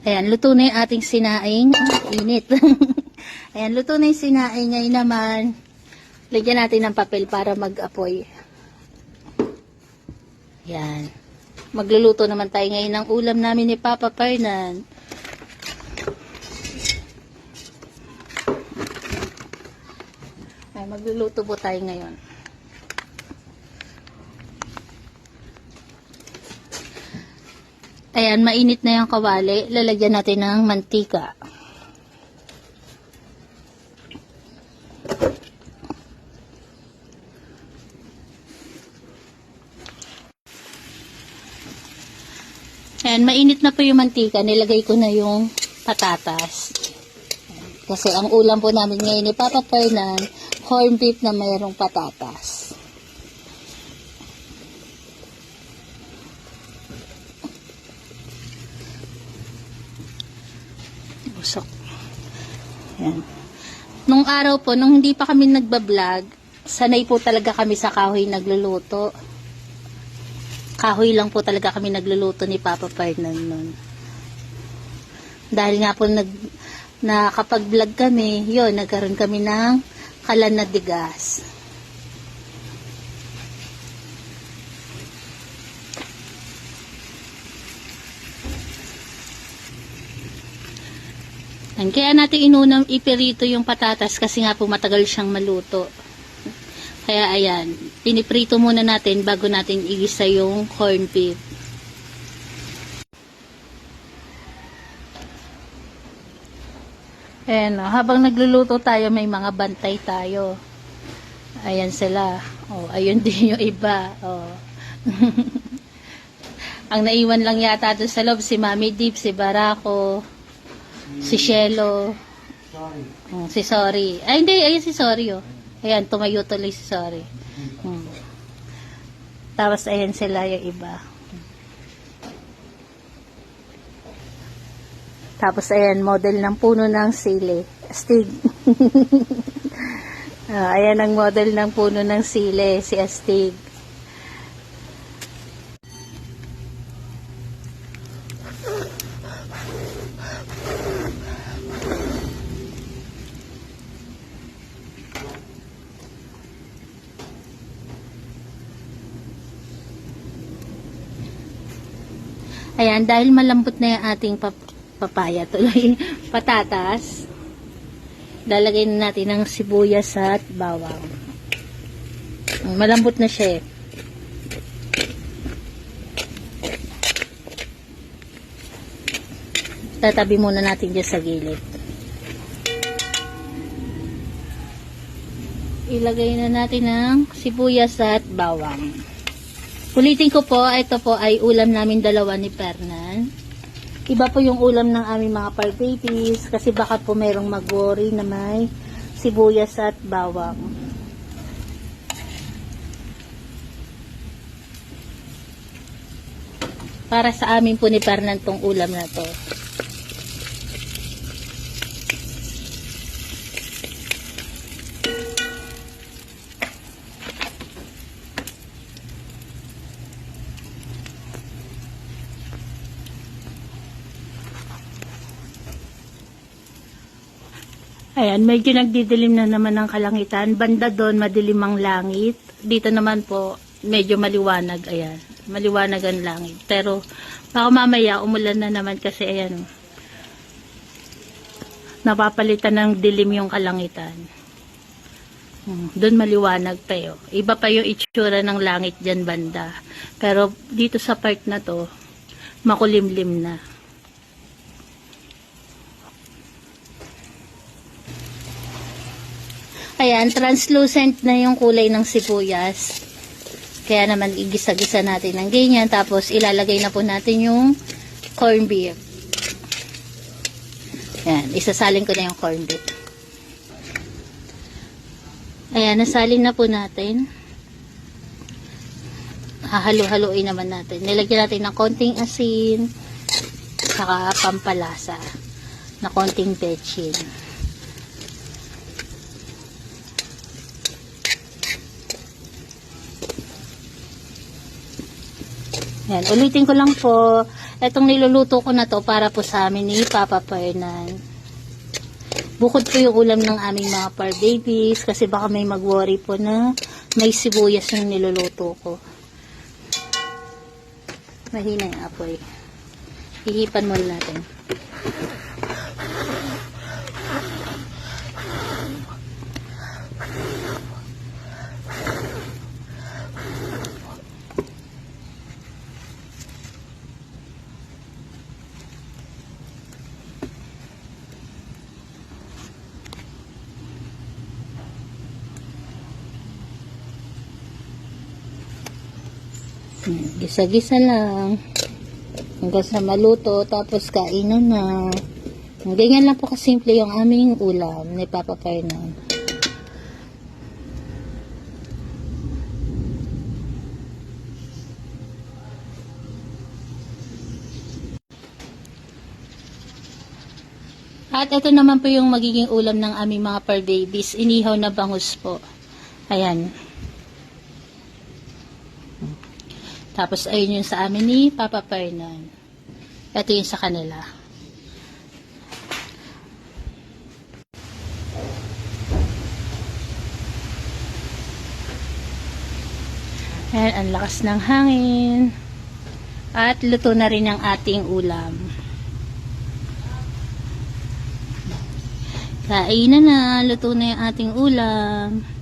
Ayan, luto na yung ating sinaing. Init. Ayan, luto na yung sinaing. Ngayon naman, lagyan natin ng papel para mag-apoy. Ayan. Magluluto naman tayo ngayon ng ulam namin ni Papa Fernan. Ayan, magluluto po tayo ngayon. Ayan, mainit na yung kawali. Lalagyan natin ng mantika. Ayan, mainit na po yung mantika. Nilagay ko na yung patatas. Kasi ang ulam po namin ngayon ni Papa Fernan, corned beef na mayroong patatas. Busok. Ayan. Nung araw po, nung hindi pa kami nagbablog, sanay po talaga kami sa kahoy nagluluto. Kahoy lang po talaga kami nagluluto ni Papa Fernan nun. Dahil nga po nakapag-vlog kami, yun, nagkaroon kami ng kalan na digas. Kaya natin inunang ipirito yung patatas kasi nga po matagal siyang maluto. Kaya ayan, piniprito muna natin bago natin igisa yung corned beef. Ayan, habang nagluluto tayo may mga bantay tayo. Ayan sila. Oh, ayun din yung iba. Oh. Ang naiwan lang yata doon sa loob si Mami Deep, si Barako, si Shelo, si Sorry. Ay, hindi. Ayun si Sorry, oh. Ayan, tumayo tuloy si Sorry. Tapos, ayan sila yung iba. Tapos, ayan, model ng puno ng sili. Astig. Ayan ang model ng puno ng sili, si Astig. Ayan, dahil malambot na yung ating papaya, tuloy patatas, lalagay na natin ng sibuyas at bawang. Malambot na siya eh. Tatabi muna natin dyan sa gilid. Ilagay na natin ng sibuyas at bawang. Ulitin ko po, ito po ay ulam namin dalawa ni Fernan. Iba po yung ulam ng aming mga par-babies kasi baka po merong mag-worry na may sibuyas at bawang. Para sa amin po ni Fernan tong ulam na to. Ayan, medyo nagdidilim na naman ang kalangitan. Banda doon, madilim ang langit. Dito naman po, medyo maliwanag. Ayan, maliwanag ang langit. Pero, baka mamaya, umulan na naman kasi, ayan, napapalitan ng dilim yung kalangitan. Doon maliwanag pa yun. Iba pa yung itsura ng langit dyan banda. Pero, dito sa part na to, makulimlim na. Ayan, translucent na yung kulay ng sibuyas. Kaya naman igisa-gisa natin ng ganyan. Tapos ilalagay na po natin yung corned beef. Ayan, isasalin ko na yung corned beef. Ayan, nasalin na po natin. Hahalo-haloin naman natin. Nilagyan natin ng konting asin, saka pampalasa na konting betchin. Yan, ulitin ko lang po, Etong niluluto ko na to para po sa amin ni Papa Fernan. Bukod po yung ulam ng aming mga par babies kasi baka may mag-worry po na may sibuyas yung niluluto ko. Mahina yung apoy. Hihipan muna natin. Gisa-gisa lang hanggang sa maluto, tapos kainan na. Ganyan lang po kasimple yung aming ulam ni Papa Fernan. At ito naman po yung magiging ulam ng aming mga par babies, inihaw na bangus po. Ayan. Tapos, ayun yung sa amin ni Papa Fernan. Ito yung sa kanila. Ayan, ang lakas ng hangin. At luto na rin ang ating ulam. Kainan na, luto na yung ating ulam.